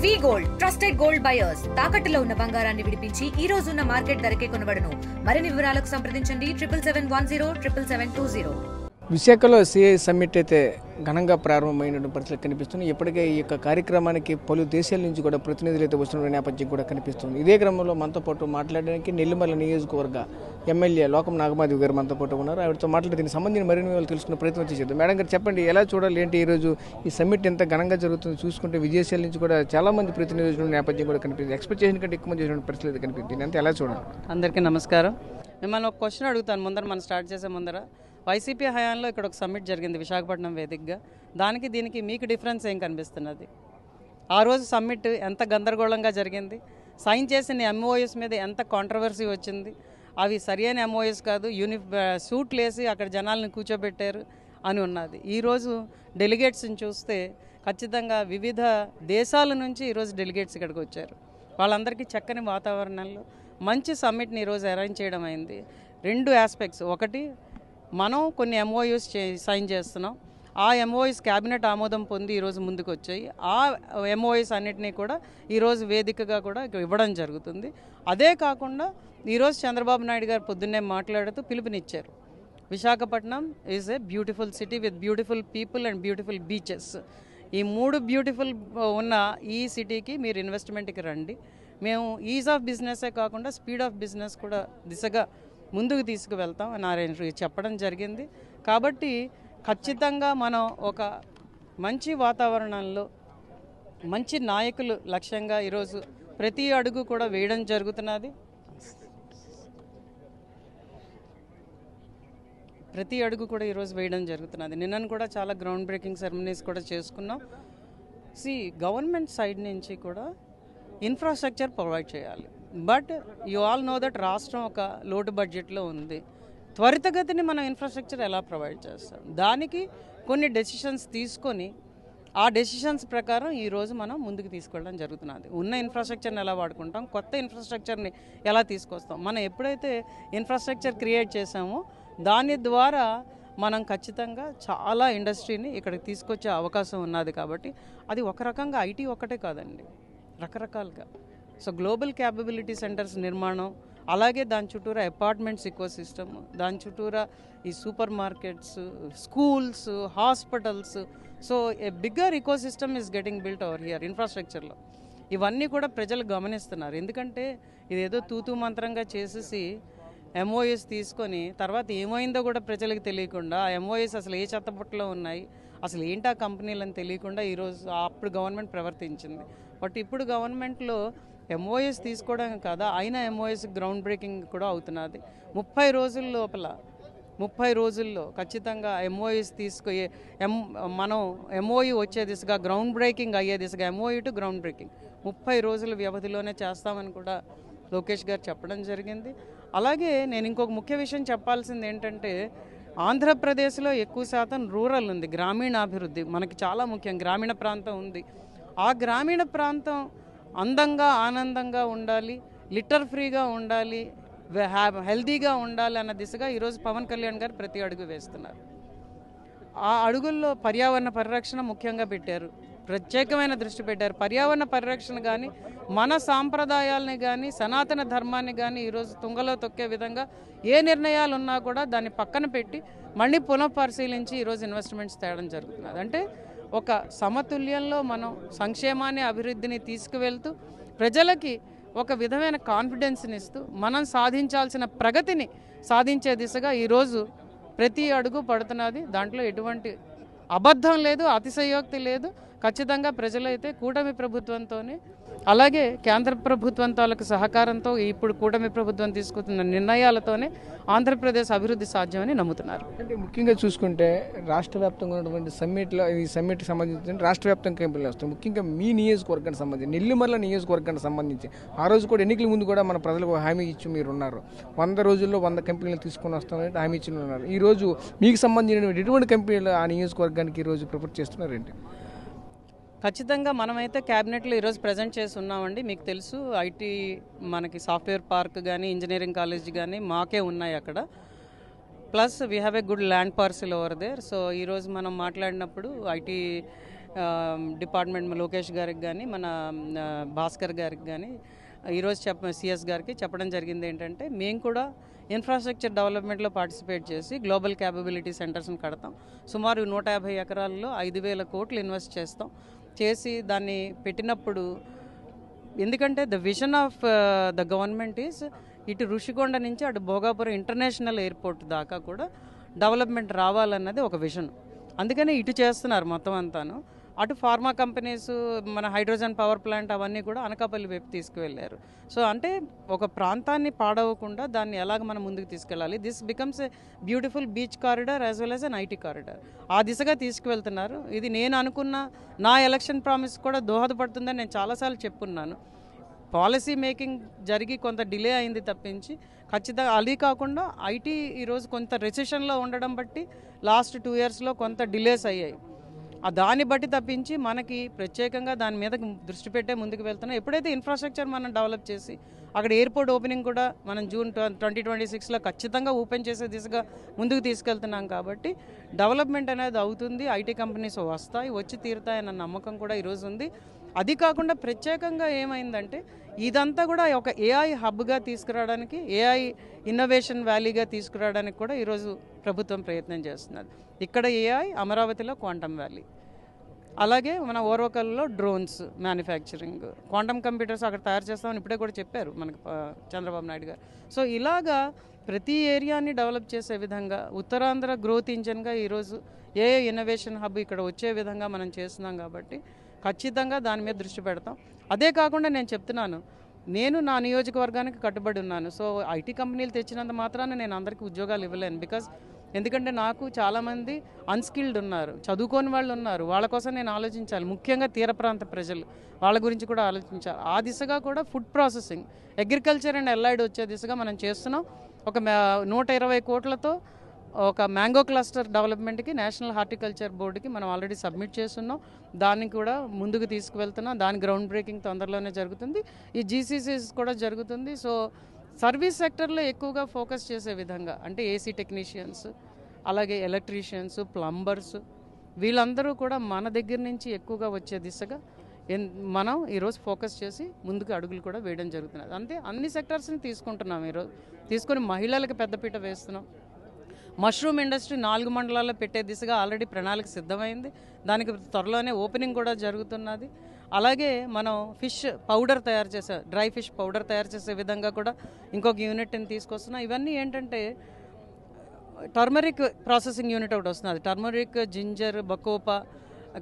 వి gold trusted gold buyers తాకట్టులో ఉన్న బంగారాన్ని విడిపించి ఈ రోజు ఉన్న మార్కెట్ ధరకే కొనబడును. మరిన్ని వివరాలకు సంప్రదించండి 77107720. విశాఖలో సిఐ సమ్మిట్ అయితే ఘనంగా ప్రారంభమైన పరిస్థితులు కనిపిస్తుంది. ఇప్పటికే ఈ యొక్క కార్యక్రమానికి పలు దేశాల నుంచి కూడా ప్రతినిధులు అయితే వస్తున్న నేపథ్యం కూడా కనిపిస్తుంది. ఇదే క్రమంలో మనతో పాటు మాట్లాడడానికి నెల్లిమర్ల నియోజకవర్గ ఎమ్మెల్యే లోకం నాగమాధవి గారు మనతో పాటు ఉన్నారు. ఆవిడతో మాట్లాడి దీనికి సంబంధించిన మరిన్ని వివరాలు తెలుసుకునే ప్రయత్నం చేద్దాం. మేడం గారు చెప్పండి, ఎలా చూడాలి ఏంటి ఈరోజు ఈ సమ్మిట్ ఎంత ఘనంగా జరుగుతుంది? చూసుకుంటే విదేశాల నుంచి కూడా చాలా మంది ప్రతినిధులు నేపథ్యం కూడా కనిపిస్తుంది. ఎక్స్పెక్ట్ చేసిన కంటే ఎక్కువ మంది చేసిన పరిస్థితి కనిపిస్తుంది. అంతే ఎలా చూడాలి? అందరికీ నమస్కారం. మిమ్మల్ని ఒక క్వశ్చన్ అడుగుతాను ముందర, మనం స్టార్ట్ చేసే ముందర. వైసీపీ హయాంలో ఇక్కడ ఒక సమ్మిట్ జరిగింది విశాఖపట్నం వేదికగా. దానికి దీనికి మీకు డిఫరెన్స్ ఏం కనిపిస్తున్నది? ఆ రోజు సమ్మిట్ ఎంత గందరగోళంగా జరిగింది, సైన్ చేసిన ఎంఓఎస్ మీద ఎంత కాంట్రవర్సీ వచ్చింది, అవి సరియైన ఎంఓఎస్ కాదు, సూట్లు వేసి అక్కడ జనాలను కూర్చోబెట్టారు అని ఉన్నది. ఈరోజు డెలిగేట్స్ని చూస్తే ఖచ్చితంగా వివిధ దేశాల నుంచి ఈరోజు డెలిగేట్స్ ఇక్కడికి వచ్చారు. వాళ్ళందరికీ చక్కని వాతావరణంలో మంచి సమ్మిట్ని ఈరోజు అరేంజ్ చేయడం అయింది. రెండు ఆస్పెక్ట్స్, ఒకటి మనం కొన్ని ఎంఓయూస్ సైన్ చేస్తున్నాం, ఆ ఎంఓయూస్ క్యాబినెట్ ఆమోదం పొంది ఈరోజు ముందుకు వచ్చాయి. ఆ ఎంఓయూస్ అన్నిటినీ కూడా ఈరోజు వేదికగా కూడా ఇవ్వడం జరుగుతుంది. అదే కాకుండా ఈరోజు చంద్రబాబు నాయుడు గారు పొద్దున్నే మాట్లాడుతూ పిలుపునిచ్చారు, Visakhapatnam is a beautiful city with beautiful people and beautiful beaches. ఈ మూడు బ్యూటిఫుల్ ఉన్న ఈ సిటీకి మీరు ఇన్వెస్ట్మెంట్కి రండి, మేము ఈజ్ ఆఫ్ బిజినెసే కాకుండా స్పీడ్ ఆఫ్ బిజినెస్ కూడా దిశగా ముందుకు తీసుకువెళ్తాం అని ఆయన చెప్పడం జరిగింది. కాబట్టి ఖచ్చితంగా మనం ఒక మంచి వాతావరణంలో మంచి నాయకులు లక్ష్యంగా ఈరోజు ప్రతి అడుగు కూడా వేయడం జరుగుతున్నది. నిన్నను కూడా చాలా గ్రౌండ్ బ్రేకింగ్ సెరమనీస్ కూడా చేసుకున్నాం. గవర్నమెంట్ సైడ్ నుంచి కూడా ఇన్ఫ్రాస్ట్రక్చర్ ప్రొవైడ్ చేయాలి. But you all know that రాష్ట్రం ఒక లోటు బడ్జెట్లో ఉంది. త్వరితగతిని మనం ఇన్ఫ్రాస్ట్రక్చర్ ఎలా ప్రొవైడ్ చేస్తాం, దానికి కొన్ని డెసిషన్స్ తీసుకొని ఆ డెసిషన్స్ ప్రకారం ఈరోజు మనం ముందుకు తీసుకెళ్ళడం జరుగుతున్నది. ఉన్న ఇన్ఫ్రాస్ట్రక్చర్ని ఎలా వాడుకుంటాం, కొత్త ఇన్ఫ్రాస్ట్రక్చర్ని ఎలా తీసుకొస్తాం. మనం ఎప్పుడైతే ఇన్ఫ్రాస్ట్రక్చర్ క్రియేట్ చేసామో దాని ద్వారా మనం ఖచ్చితంగా చాలా ఇండస్ట్రీని ఇక్కడికి తీసుకొచ్చే అవకాశం ఉన్నది. కాబట్టి అది ఒక రకంగా ఐటీ ఒక్కటే కాదండి, రకరకాలుగా. సో గ్లోబల్ క్యాపబిలిటీ సెంటర్స్ నిర్మాణం, అలాగే దాని చుట్టూరా అపార్ట్మెంట్స్ ఇకో సిస్టమ్, దాని చుట్టూరా ఈ supermarkets, schools, hospitals. So a bigger ecosystem is getting built over here ఇన్ఫ్రాస్ట్రక్చర్లో. ఇవన్నీ కూడా ప్రజలు గమనిస్తున్నారు. ఎందుకంటే ఇదేదో తూతూ మంత్రంగా చేసేసి ఎంఓఎస్ తీసుకొని తర్వాత ఏమైందో కూడా ప్రజలకు తెలియకుండా, ఆ ఎంఓఎస్ అసలు ఏ చెత్తపుట్టలో ఉన్నాయి, అసలు ఏంటి ఆ కంపెనీలని తెలియకుండా ఈరోజు అప్పుడు గవర్నమెంట్ ప్రవర్తించింది. బట్ ఇప్పుడు గవర్నమెంట్లో ఎంఓఎస్ తీసుకోవడం కాదా, అయినా ఎంఓఎస్ గ్రౌండ్ బ్రేకింగ్ కూడా అవుతున్నది. 30 రోజుల్లో ఖచ్చితంగా ఎంఓఎస్ మనం ఎంఓయూ వచ్చే దిశగా, గ్రౌండ్ బ్రేకింగ్ అయ్యే దిశగా, ఎంఓయూ టు గ్రౌండ్ బ్రేకింగ్ 30 రోజుల వ్యవధిలోనే చేస్తామని కూడా లోకేష్ గారు చెప్పడం జరిగింది. అలాగే నేను ఇంకొక ముఖ్య విషయం చెప్పాల్సింది ఏంటంటే, ఆంధ్రప్రదేశ్లో ఎక్కువ శాతం రూరల్ ఉంది, గ్రామీణాభివృద్ధి మనకి చాలా ముఖ్యం. గ్రామీణ ప్రాంతం ఉంది. ఆ గ్రామీణ ప్రాంతం అందంగా ఆనందంగా ఉండాలి, లిటర్ ఫ్రీగా ఉండాలి, హెల్తీగా ఉండాలి అన్న దిశగా ఈరోజు పవన్ కళ్యాణ్ గారు ప్రతి అడుగు వేస్తున్నారు. ఆ అడుగుల్లో పర్యావరణ పరిరక్షణ ముఖ్యంగా పెట్టారు, ప్రత్యేకమైన దృష్టి పెట్టారు. పర్యావరణ పరిరక్షణ కానీ, మన సాంప్రదాయాలని కానీ, సనాతన ధర్మాన్ని కానీ ఈరోజు తుంగలో తొక్కే విధంగా ఏ నిర్ణయాలు ఉన్నా కూడా దాన్ని పక్కన పెట్టి మళ్ళీ పునఃపరిశీలించి ఈరోజు ఇన్వెస్ట్మెంట్స్ తేవడం జరుగుతున్నది. అంటే ఒక సమతుల్యంలో మనం సంక్షేమాన్ని, అభివృద్ధిని తీసుకువెళ్తూ ప్రజలకి ఒక విధమైన కాన్ఫిడెన్స్ని ఇస్తూ మనం సాధించాల్సిన ప్రగతిని సాధించే దిశగా ఈరోజు ప్రతి అడుగు పడుతున్నది. దాంట్లో ఎటువంటి అబద్ధం లేదు, అతిశయోక్తి లేదు. ఖచ్చితంగా ప్రజలైతే కూటమి ప్రభుత్వంతోనే, అలాగే కేంద్ర ప్రభుత్వం తాలూకు సహకారంతో, ఇప్పుడు కూటమి ప్రభుత్వం తీసుకుంటున్న నిర్ణయాలతోనే ఆంధ్రప్రదేశ్ అభివృద్ధి సాధ్యమని నమ్ముతున్నారు. అంటే ముఖ్యంగా చూసుకుంటే రాష్ట్ర వ్యాప్తంగా ఉన్నటువంటి సమ్మిట్లో, ఈ సమ్మిట్కి సంబంధించి రాష్ట్ర వ్యాప్తంగా కంపెనీలు వస్తాయి. ముఖ్యంగా మీ నియోజకవర్గానికి సంబంధించి, నెల్లిమర్ల నియోజకవర్గానికి సంబంధించి ఆ రోజు కూడా ఎన్నికల ముందు కూడా మన ప్రజలకు హామీ ఇచ్చి మీరు ఉన్నారు, 100 రోజుల్లో 100 కంపెనీలు తీసుకొని వస్తామని హామీ ఇచ్చి ఉన్నారు. ఈరోజు మీకు సంబంధించిన ఎటువంటి కంపెనీలు ఆ నియోజకవర్గానికి ఈరోజు ప్రిపేర్ చేస్తున్నారేంటి? ఖచ్చితంగా మనమైతే క్యాబినెట్లో ఈరోజు ప్రజెంట్ చేసి ఉన్నామండి. మీకు తెలుసు, ఐటీ మనకి సాఫ్ట్వేర్ పార్క్ కానీ, ఇంజనీరింగ్ కాలేజ్ కానీ మాకే ఉన్నాయి అక్కడ. Plus we have a good land parcel over there. So ఈరోజు మనం మాట్లాడినప్పుడు ఐటీ డిపార్ట్మెంట్ లోకేష్ గారికి కానీ మన భాస్కర్ గారికి కానీ ఈరోజు సిఎస్ గారికి చెప్పడం జరిగింది ఏంటంటే మేము కూడా ఇన్ఫ్రాస్ట్రక్చర్ డెవలప్మెంట్లో పార్టిసిపేట్ చేసి గ్లోబల్ క్యాపబిలిటీ సెంటర్స్ని కడతాం. సుమారు 150 ఎకరాల్లో 5,000 కోట్లు ఇన్వెస్ట్ చేసి దాన్ని పెట్టినప్పుడు, ఎందుకంటే the vision of the government is ఇటు ఋషికొండ నుంచి అటు భోగాపురం ఇంటర్నేషనల్ ఎయిర్పోర్ట్ దాకా కూడా డెవలప్మెంట్ రావాలన్నది ఒక విజన్. అందుకని ఇటు చేస్తున్నారు మొత్తం అంతాను. అటు ఫార్మా కంపెనీస్, మన హైడ్రోజన్ పవర్ ప్లాంట్ అవన్నీ కూడా అనకాపల్లి వైపు తీసుకువెళ్ళారు. సో అంటే ఒక ప్రాంతాన్ని పాడవకుండా దాన్ని ఎలాగ మనం ముందుకు తీసుకెళ్ళాలి, this becomes a beautiful beach corridor as well as an IT corridor. ఆ దిశగా తీసుకువెళ్తున్నారు. ఇది నేను అనుకున్న నా ఎలక్షన్ ప్రామిస్ కూడా దోహదపడుతుందని నేను చాలాసార్లు చెప్పున్నాను. పాలసీ మేకింగ్ జరిగి కొంత డిలే అయింది తప్పించి ఖచ్చితంగా అది కాకుండా ఐటీ ఈరోజు కొంత రెసెషన్లో ఉండడం బట్టి లాస్ట్ 2 ఇయర్స్లో కొంత డిలేస్ అయ్యాయి. దాన్ని బట్టి తప్పించి మనకి ప్రత్యేకంగా దాని మీద దృష్టి పెట్టే ముందుకు వెళ్తున్నాం. ఎప్పుడైతే ఇన్ఫ్రాస్ట్రక్చర్ మనం డెవలప్ చేసి అక్కడ ఎయిర్పోర్ట్ ఓపెనింగ్ కూడా మనం జూన్ 2026లో ఖచ్చితంగా ఓపెన్ చేసే దిశగా ముందుకు తీసుకెళ్తున్నాం. కాబట్టి డెవలప్మెంట్ అనేది అవుతుంది, ఐటీ కంపెనీస్ వస్తాయి, వచ్చి తీరుతాయన్న నమ్మకం కూడా ఈరోజు ఉంది. అది కాకుండా ప్రత్యేకంగా ఏమైందంటే ఇదంతా కూడా ఒక ఏఐ హబ్గా తీసుకురావడానికి, ఏఐ ఇన్నోవేషన్ వ్యాలీగా తీసుకురావడానికి కూడా ఈరోజు ప్రభుత్వం ప్రయత్నం చేస్తున్నది. ఇక్కడ ఏఐ, అమరావతిలో క్వాంటమ్ వ్యాలీ, అలాగే మన ఓర్వకల్లో డ్రోన్స్ మ్యానుఫ్యాక్చరింగ్, క్వాంటమ్ కంప్యూటర్స్ అక్కడ తయారు చేస్తామని ఇప్పుడే కూడా చెప్పారు మనకు చంద్రబాబు నాయుడు గారు. సో ఇలాగా ప్రతి ఏరియాని డెవలప్ చేసే విధంగా ఉత్తరాంధ్ర గ్రోత్ ఇంజన్గా ఈరోజు ఏఐ ఇన్నోవేషన్ హబ్ ఇక్కడ వచ్చే విధంగా మనం చేస్తున్నాం. కాబట్టి ఖచ్చితంగా దాని మీద దృష్టి పెడతాం. అదే కాకుండా నేను చెప్తున్నాను, నేను నా నియోజకవర్గానికి కట్టుబడి ఉన్నాను. సో ఐటీ కంపెనీలు తెచ్చినంత మాత్రాన నేను అందరికీ ఉద్యోగాలు ఇవ్వలేను. ఎందుకంటే నాకు చాలామంది అన్స్కిల్డ్ ఉన్నారు, చదువుకోని వాళ్ళు ఉన్నారు. వాళ్ళ కోసం నేను ఆలోచించాలి. ముఖ్యంగా తీర ప్రాంత ప్రజలు, వాళ్ళ గురించి కూడా ఆలోచించాలి. ఆ దిశగా కూడా ఫుడ్ ప్రాసెసింగ్, అగ్రికల్చర్ అండ్ ఎల్ఐడ్ వచ్చే దిశగా మనం చేస్తున్నాం. ఒక 120 కోట్లతో ఒక మ్యాంగో క్లస్టర్ డెవలప్మెంట్కి నేషనల్ హార్టికల్చర్ బోర్డుకి మనం ఆల్రెడీ సబ్మిట్ చేస్తున్నాం. దాన్ని కూడా ముందుకు తీసుకువెళ్తున్నాం. దాని గ్రౌండ్ బ్రేకింగ్ తొందరలోనే జరుగుతుంది. ఈ జీసీసీస్ కూడా జరుగుతుంది. సో సర్వీస్ సెక్టర్లో ఎక్కువగా ఫోకస్ చేసే విధంగా, అంటే ఏసీ టెక్నీషియన్స్, అలాగే ఎలక్ట్రీషియన్స్, ప్లంబర్స్, వీళ్ళందరూ కూడా మన దగ్గర నుంచి ఎక్కువగా వచ్చే దిశగా మనం ఈరోజు ఫోకస్ చేసి ముందుకు అడుగులు కూడా వేయడం జరుగుతున్నది. అంతే అన్ని సెక్టర్స్ని తీసుకుంటున్నాం. ఈరోజు తీసుకొని మహిళలకు పెద్దపీట వేస్తున్నాం. మష్రూమ్ ఇండస్ట్రీ 4 మండలాల్లో పెట్టే దిశగా ఆల్రెడీ ప్రణాళిక సిద్ధమైంది. దానికి త్వరలోనే ఓపెనింగ్ కూడా జరుగుతున్నది. అలాగే మనం ఫిష్ పౌడర్ తయారు చేసే, డ్రై ఫిష్ పౌడర్ తయారు చేసే విధంగా కూడా ఇంకొక యూనిట్ని తీసుకొస్తున్నాం. ఇవన్నీ ఏంటంటే టర్మరిక్ ప్రాసెసింగ్ యూనిట్ ఒకటి వస్తున్నది. టర్మరిక్, జింజర్, బకోపా,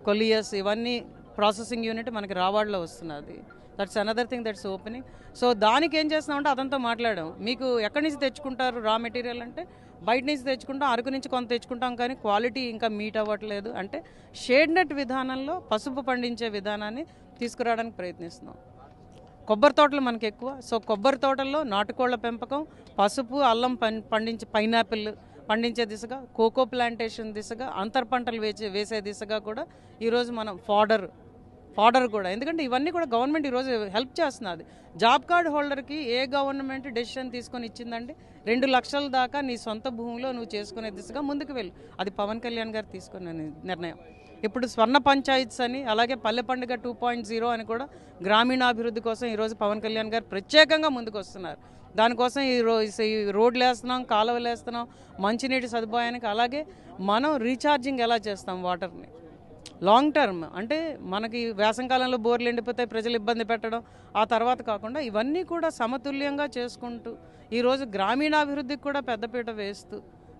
కొలియస్, ఇవన్నీ ప్రాసెసింగ్ యూనిట్ మనకి రావాడలో వస్తున్నది. That's another thing that's opening. So దానికి ఏం చేస్తున్నామంటే అదంతా మాట్లాడాం. మీకు ఎక్కడి నుంచి తెచ్చుకుంటారు రా మెటీరియల్ అంటే బయట నుంచి తెచ్చుకుంటాం, అరకు నుంచి కొంత తెచ్చుకుంటాం, కానీ క్వాలిటీ ఇంకా మీట్ అవ్వట్లేదు. అంటే షేడ్ నెట్ విధానంలో పసుపు పండించే విధానాన్ని తీసుకురావడానికి ప్రయత్నిస్తున్నాం. కొబ్బరి తోటలు మనకి ఎక్కువ. సో కొబ్బరి తోటల్లో నాటుకోళ్ల పెంపకం, పసుపు, అల్లం పండించే, పైనాపిల్ పండించే దిశగా, కోకో ప్లాంటేషన్ దిశగా, అంతర్ పంటలు వేసే దిశగా కూడా ఈరోజు మనం ఫాడర్ కూడా, ఎందుకంటే ఇవన్నీ కూడా గవర్నమెంట్ ఈరోజు హెల్ప్ చేస్తున్నది. జాబ్ కార్డ్ హోల్డర్కి ఏ గవర్నమెంట్ డెసిషన్ తీసుకొని ఇచ్చిందండి, 2 లక్షల దాకా నీ సొంత భూమిలో నువ్వు చేసుకునే దిశగా ముందుకు వెళ్ళు. అది పవన్ కళ్యాణ్ గారు తీసుకున్న నిర్ణయం. ఇప్పుడు స్వర్ణ పంచాయత్స్ అని, అలాగే పల్లె పండుగ 2.0 అని కూడా గ్రామీణాభివృద్ధి కోసం ఈరోజు పవన్ కళ్యాణ్ గారు ప్రత్యేకంగా ముందుకు వస్తున్నారు. దానికోసం ఈ రోడ్లు వేస్తున్నాం, కాలువలు వేస్తున్నాం, మంచినీటి సదుపాయానికి. అలాగే మనం రీఛార్జింగ్ ఎలా చేస్తాం వాటర్ని లాంగ్ టర్మ్, అంటే మనకి వేసంకాలంలో బోర్లు ఎండిపోతాయి, ప్రజలు ఇబ్బంది పెట్టడం, ఆ తర్వాత కాకుండా ఇవన్నీ కూడా సమతుల్యంగా చేసుకుంటూ ఈరోజు గ్రామీణాభివృద్ధికి కూడా పెద్దపీట వేస్తూ,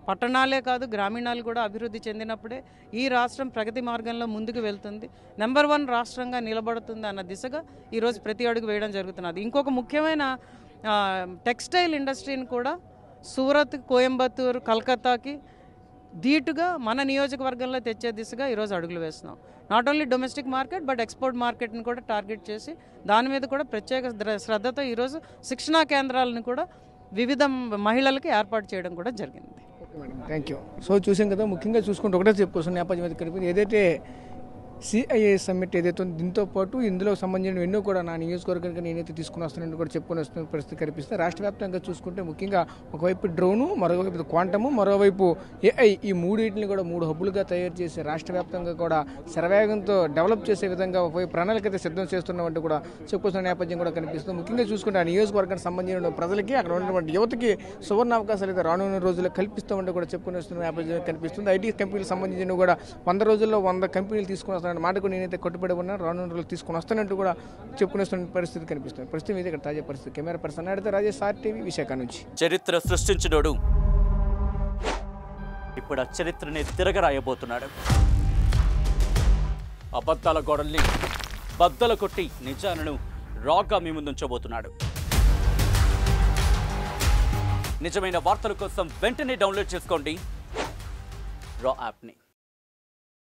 పట్టణాలే కాదు గ్రామీణాలు కూడా అభివృద్ధి చెందినప్పుడే ఈ రాష్ట్రం ప్రగతి మార్గంలో ముందుకు వెళ్తుంది, నెంబర్ 1 రాష్ట్రంగా నిలబడుతుంది అన్న దిశగా ఈరోజు ప్రతి అడుగు వేయడం జరుగుతున్నది. ఇంకొక ముఖ్యమైన టెక్స్టైల్ ఇండస్ట్రీని కూడా సూరత్, కోయంబత్తూరు, కలకత్తాకి ధీటుగా మన నియోజకవర్గంలో తెచ్చే దిశగా ఈరోజు అడుగులు వేస్తున్నాం. Not only domestic market but export మార్కెట్ని కూడా టార్గెట్ చేసి దాని మీద కూడా ప్రత్యేక శ్రద్ధతో ఈరోజు శిక్షణా కేంద్రాలను కూడా వివిధ మహిళలకి ఏర్పాటు చేయడం కూడా జరిగింది. Thank you. సో చూసాం కదా, ముఖ్యంగా చూసుకుంటే ఒకటే చెప్పుకోసం నేపథ్యం మీద కలిపి ఏదైతే సిఐఏ సమ్మిట్ ఏదైతే ఉందో దీంతో పాటు ఇందులో సంబంధించిన ఎన్నో కూడా నా నియోజకవర్గానికి నేనైతే తీసుకుని వస్తానని కూడా చెప్పుకొని వస్తున్న పరిస్థితి కనిపిస్తుంది. రాష్ట్ర వ్యాప్తంగా చూసుకుంటే ముఖ్యంగా ఒకవైపు డ్రోను, మరోవైపు క్వాంటము, మరోవైపు ఏఐ, ఈ మూడింటిని కూడా 3 హబ్బులుగా తయారు చేసి రాష్ట్ర వ్యాప్తంగా కూడా శరవేగంతో డెవలప్ చేసే విధంగా ఒకవైపు ప్రణాళిక అయితే సిద్ధం చేస్తున్నామంటూ కూడా చెప్పుకొస్తున్న నేపథ్యం కూడా కనిపిస్తుంది. ముఖ్యంగా చూసుకుంటే ఆ నియోజకవర్గానికి సంబంధించిన ప్రజలకి అక్కడ ఉన్నటువంటి యువతకి సువర్ణ అవకాశాలు అయితే రానున్న రోజుల్లో కల్పిస్తామంటూ కూడా చెప్పుకొని వస్తున్న నేపథ్యం కనిపిస్తుంది. ఐటీ కంపెనీలకు సంబంధించిన కూడా 100 రోజుల్లో 100 కంపెనీలు తీసుకుని వస్తానన్న మాటకు నేనైతే కట్టుబడి ఉన్నాను. రానున్న రోజులు తీసుకుని వస్తానంటూ కూడా చెప్పుకునే పరిస్థితి కనిపిస్తుంది. ప్రస్తుతం ఇది ఇక్కడ తాజా పరిస్థితి. కెమెరా పర్సన్ అడితే రాజేష్, RTV, విశాఖ నుంచి. చరిత్ర సృష్టించినోడు ఇప్పుడు ఆ చరిత్రని తిరగరాయబోతున్నాడు. అబద్ధాల గోడల్ని బద్దలు కొట్టి నిజాలను రాగా మీ ముందుంచబోతున్నాడు. నిజమైన వార్తల కోసం వెంటనే డౌన్లోడ్ చేసుకోండి రా యాప్ని.